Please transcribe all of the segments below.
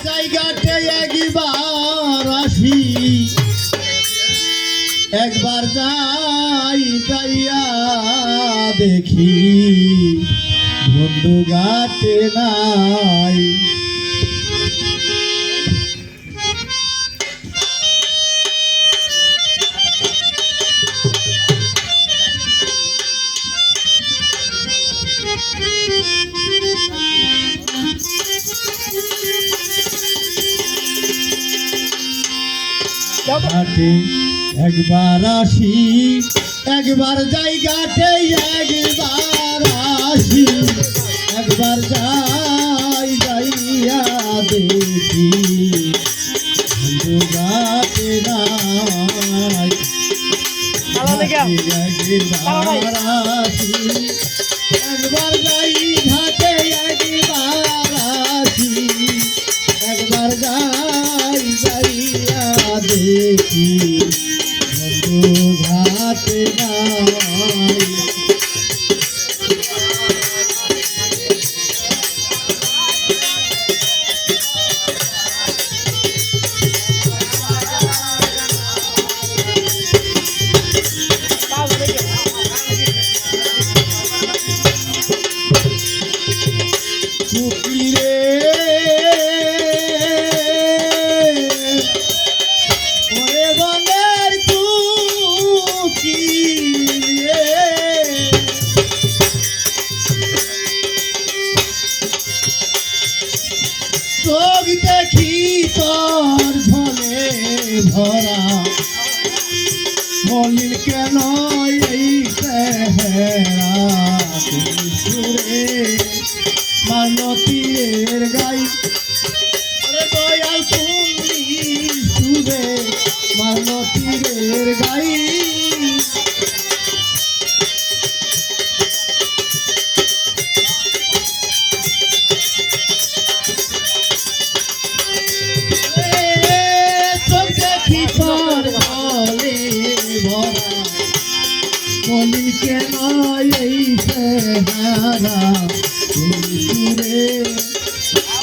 জায়গাতে একবার আসি, একবার যাই যাইয়া দেখি বন্ধু ঘাটে নাই। ঘাটে একবার আসি, একবার জায়গাতে একবার আসি, একবার যাই যাইয়া দেখি বন্ধু ঘাটে নাই। একবার আসি, একবার যাই ঘাটে একবার আসি, একবার যাই যাইয়া দেখি বন্ধু ঘাটে নাই। দেখি তোর ঝলে ভরা বলিল কেন এই চেহারা, তুমি সুরে মানতীর গাই দয়াল, তুমি সুরে মানতীর গাই। বলিল কেন এই চেহারা, তুমি সুরে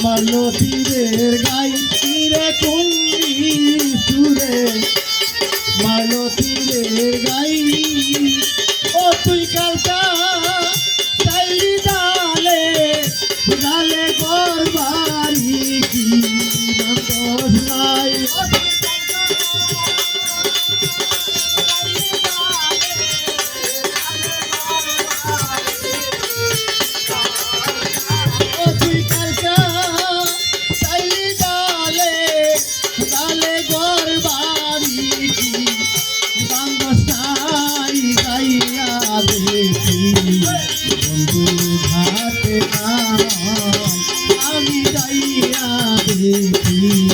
মালতীরের গাই রে, তুমি সুরে মালতীরের গাই। ও তুই কালকা চাইলি ডালে ডালে গরবারি কি দোষ নাই। বন্ধু ঘাটে নাই আমি যাইয়া দেখি